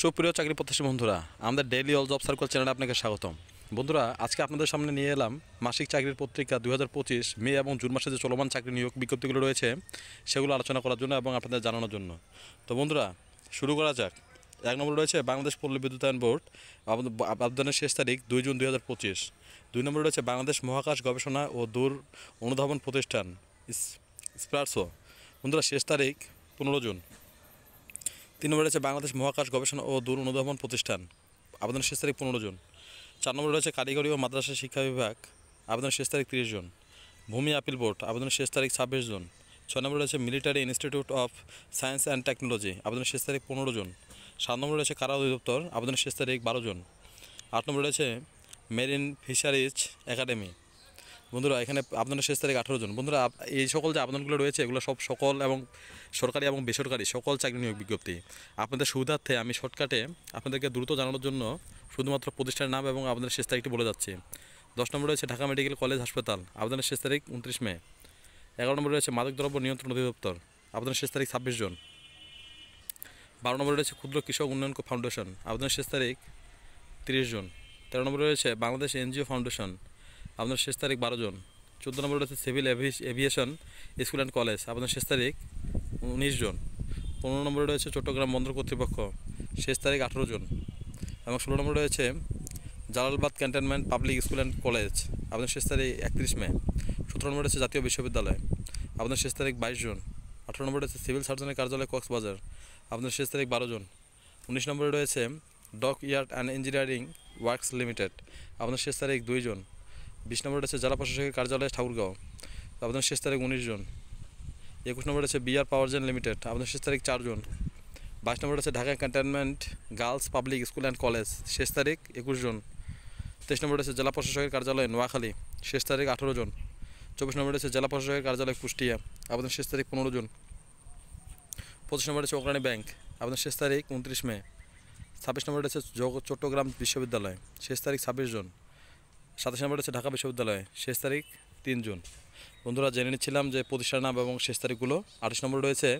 সুপ্রিয় চাকরি প্রত্যাশী বন্ধুরা, আমাদের ডেইলি অল জব সার্কেল চ্যানেলে আপনাকে স্বাগতম। বন্ধুরা, আজকে আপনাদের সামনে নিয়ে এলাম মাসিক চাকরির পত্রিকা 2025 মে এবং জুন মাসে যে চলমান চাকরি নিয়োগ বিজ্ঞপ্তিগুলো রয়েছে সেগুলো আলোচনা করার জন্য এবং আপনাদের জানানোর জন্য। তো বন্ধুরা, শুরু করা যাক। 1 নম্বরে রয়েছে বাংলাদেশ পল্লী বিদ্যুতায়ন বোর্ড, আবেদনের শেষ তারিখ 2 জুন 2025। 2 নম্বরে রয়েছে বাংলাদেশ মহাকাশ গবেষণা ও দূর অনুধাবন প্রতিষ্ঠান স্প্রার্সো, বন্ধুরা শেষ তারিখ 15 জুন। 3 নম্বরে রয়েছে বাংলাদেশ মহাকাশ গবেষণা ও দূর অনুধাবন প্রতিষ্ঠান, আবেদনের শেষ তারিখ 15 জুন। 4 নম্বরে রয়েছে কারিগরি ও মাদ্রাসা শিক্ষা বিভাগ, আবেদনের শেষ তারিখ 30 জুন। ভূমি আপিল বোর্ড, আবেদনের শেষ তারিখ 26 জুন। 6 নম্বরে রয়েছে military institute of science and technology, আবেদনের শেষ তারিখ 15 জুন। 7 নম্বরে রয়েছে কারা অধিদপ্তর, আবেদনের শেষ তারিখ 12 জুন। 8 নম্বরে রয়েছে মেরিন ফিশারিজ একাডেমি, বন্ধুরা এখানে আবেদনের শেষ তারিখ 18 জুন। বন্ধুরা, এই সকল যে আবেদনগুলো রয়েছে এগুলো সকল এবং সরকারি এবং বেসরকারি সকল চাকরি নিয়োগ বিজ্ঞপ্তি। আপনাদের সুবিধার্থে আমি শর্টকাটে আপনাদেরকে দ্রুত জানানোর জন্য শুধুমাত্র প্রতিষ্ঠানের নাম এবং আবেদনের শেষ তারিখটি বলে যাচ্ছি। 10 নম্বরে রয়েছে ঢাকা মেডিকেল কলেজ হাসপাতাল, আবেদনের শেষ তারিখ 29 মে। 11 নম্বরে রয়েছে মাদকদ্রব্য নিয়ন্ত্রণ অধিদপ্তর, আবেদনের শেষ তারিখ 26 জুন। 12 নম্বরে রয়েছে ক্ষুদ্র কৃষক উন্নয়ন ফাউন্ডেশন, আবেদনের শেষ তারিখ 30 জুন। 13 নম্বরে রয়েছে বাংলাদেশ এনজিও ফাউন্ডেশন, আবেদনের শেষ তারিখ 12 জুন। 14 নম্বরে রয়েছে civil aviation school and college, আবেদনের শেষ তারিখ 19 জুন। 15 নম্বরে রয়েছে চট্টগ্রাম বন্দর কর্তৃপক্ষ, শেষ তারিখ 18 জুন। এবং 16 নম্বরে রয়েছে Jalalabad cantonment public school and college, আবেদনের শেষ তারিখ 31 মে। 17 নম্বরে রয়েছে জাতীয় বিশ্ববিদ্যালয়, আবেদনের শেষ তারিখ 22 জুন। 18 নম্বরে রয়েছে সিভিল সার্জনের কার্যালয় কক্সবাজার, আবেদনের শেষ তারিখ 12 জুন। 19 নম্বরে রয়েছে dock yard and engineering works limited, আবেদনের শেষ তারিখ 2 জুন। 20 নম্বরে রয়েছে জেলা প্রশাসকের কার্যালয় ঠাকুরগাঁও, আবেদনের শেষ তারিখ 19 জুন। 21 নম্বরে রয়েছে বিআর পাওয়ার জেন লিমিটেড, আবেদনের শেষ তারিখ 4 জুন। 22 নম্বরে রয়েছে Dhaka cantonment girls public school and college, শেষ তারিখ 21 জুন। 23 নম্বরে রয়েছে জেলা প্রশাসকের কার্যালয় নোয়াখালী, শেষ তারিখ 18 জুন। 24 নম্বরে রয়েছে জেলা প্রশাসকের কার্যালয় কুষ্টিয়া, আবেদনের শেষ তারিখ 15 জুন। 25 নম্বরে রয়েছে অগ্রণী ব্যাংক, আবেদনের শেষ তারিখ 29 মে। 26 নম্বরে রয়েছে চট্টগ্রাম বিশ্ববিদ্যালয়, শেষ তারিখ 26 জুন। 27 নম্বরে রয়েছে ঢাকা বিশ্ববিদ্যালয়, শেষ তারিখ 3 জুন। বন্ধুরা, জেনে নিচ্ছিলাম যে প্রতিষ্ঠান নাম এবং শেষ তারিখগুলো। 28 নম্বরে রয়েছে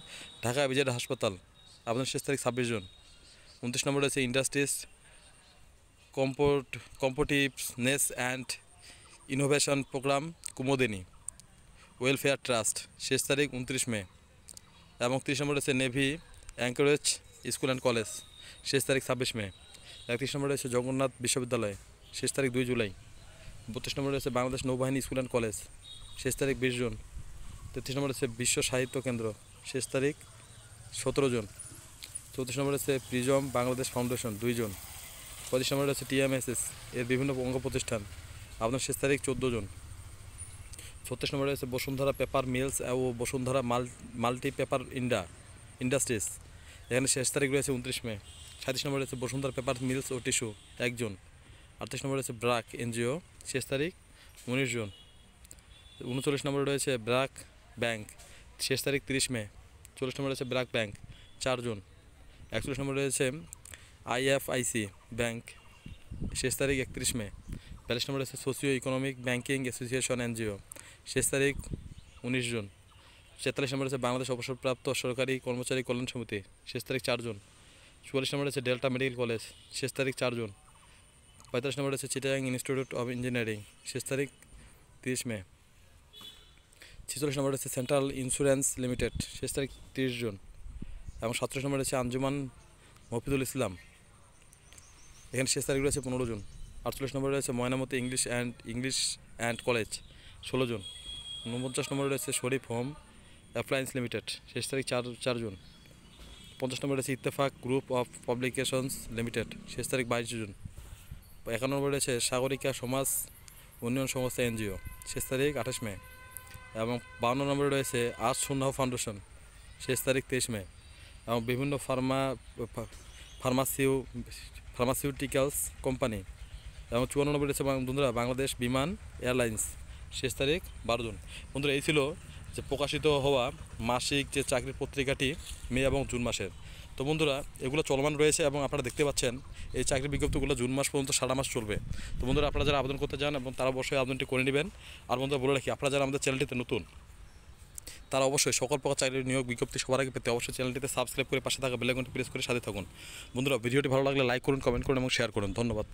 ঢাকা বিজেড হাসপাতাল, আবেদনের শেষ তারিখ 26 জুন। 29 নম্বরে রয়েছে industries competitiveness and innovation programme Kumudini welfare trust, শেষ তারিখ 29 মে। এবং 30 নম্বরে রয়েছে navy anchorage school and college, শেষ তারিখ 26 মে। 31 নম্বরে রয়েছে জগন্নাথ বিশ্ববিদ্যালয়, শেষ তারিখ 2 জুলাই। 32 নম্বরে রয়েছে বাংলাদেশ নৌবাহিনী স্কুল অ্যান্ড কলেজ, শেষ তারিখ 20 জুন। 33 নম্বরে রয়েছে বিশ্ব সাহিত্য কেন্দ্র, শেষ তারিখ 17 জুন। 34 নম্বরে রয়েছে প্রিজম বাংলাদেশ ফাউন্ডেশন, 2 জুন। 35 নম্বরে রয়েছে টিএমএসএস এর বিভিন্ন অঙ্গ প্রতিষ্ঠান, আপনার শেষ তারিখ 14 জুন। 36 নম্বরে রয়েছে বসুন্ধরা পেপার মিলস ও বসুন্ধরা মাল্টি পেপার ইন্ডাস্ট্রিজ, এখানে শেষ তারিখ রয়েছে 29 মে। 37 নম্বরে রয়েছে বসুন্ধরা পেপার মিলস ও টিস্যু, 1 জুন। 38 নম্বরে রয়েছে ব্রাক এনজিও, শেষ তারিখ 19 জুন। 39 নম্বরে রয়েছে ব্রাক ব্যাংক, শেষ তারিখ 30 মে। 40 নম্বরে রয়েছে ব্রাক ব্যাংক, 4 জুন। 41 নম্বরে রয়েছে আইএফআইসি ব্যাংক, শেষ তারিখ 31 মে। 42 নম্বরে রয়েছে socio economic banking association NGO, শেষ তারিখ 19 জুন। 43 নম্বরে রয়েছে বাংলাদেশ অবসরপ্রাপ্ত সরকারি কর্মচারী কল্যাণ সমিতি, শেষ তারিখ 4 জুন। 44 নম্বরে রয়েছে ডেল্টা মেডিকেল কলেজ, শেষ তারিখ 4 জুন। 45 নম্বরে রয়েছে চিটাগাং ইনস্টিটিউট অফ ইঞ্জিনিয়ারিং, শেষ তারিখ 30 মে। 46 নম্বরে রয়েছে সেন্ট্রাল ইন্স্যুরেন্স লিমিটেড, শেষ তারিখ 30 জুন। এবং 47 নম্বরে রয়েছে আঞ্জুমান মফিদুল ইসলাম, এখানে শেষ তারিখ রয়েছে 15 জুন। 48 নম্বরে রয়েছে Mainamati English and college, 16 June. 49 নম্বরে রয়েছে শরীফ হোম অ্যাপ্লায়েন্স লিমিটেড, শেষ তারিখ 4 জুন। 50 নম্বরে রয়েছে Ittefaq group of publications limited, শেষ তারিখ 22 জুন। 51 নম্বরে রয়েছে সাগরিকা সমাজ উন্নয়ন সংস্থা এনজিও, শেষ তারিখ 28 মে। এবং 52 নম্বরে রয়েছে আজ সুন্নাহ ফাউন্ডেশন, শেষ তারিখ 23 মে। এবং বিভিন্ন ফার্মাসিউটিক্যালস কোম্পানি। এবং 54 নম্বরে রয়েছে বন্ধুরা বাংলাদেশ বিমান এয়ারলাইন্স, শেষ তারিখ 12 জুন। বন্ধুরা, এই ছিল যে প্রকাশিত হওয়া মাসিক যে চাকরির পত্রিকাটি মে এবং জুন মাসের। তো বন্ধুরা, এগুলো চলমান রয়েছে এবং আপনারা দেখতে পাচ্ছেন এই চাকরি বিজ্ঞপ্তিগুলো জুন মাস পর্যন্ত সারা মাস চলবে। তো বন্ধুরা, আপনারা যারা আবেদন করতে চান এবং তারা অবশ্যই আবেদনটি করে নেবেন। আর বন্ধুরা, বলে রাখি, আপনারা যারা আমাদের চ্যানেলটিতে নতুন তারা অবশ্যই সকল প্রকার চাকরির নিয়োগ বিজ্ঞপ্তি সবার আগে পেতে অবশ্যই চ্যানেলটিতে সাবস্ক্রাইব করে পাশে থাকা বেল আইকনটি প্রেস করে সাথে থাকুন। বন্ধুরা ভিডিওটি ভালো লাগলে লাইক করুন, কমেন্ট করুন এবং শেয়ার করুন। ধন্যবাদ।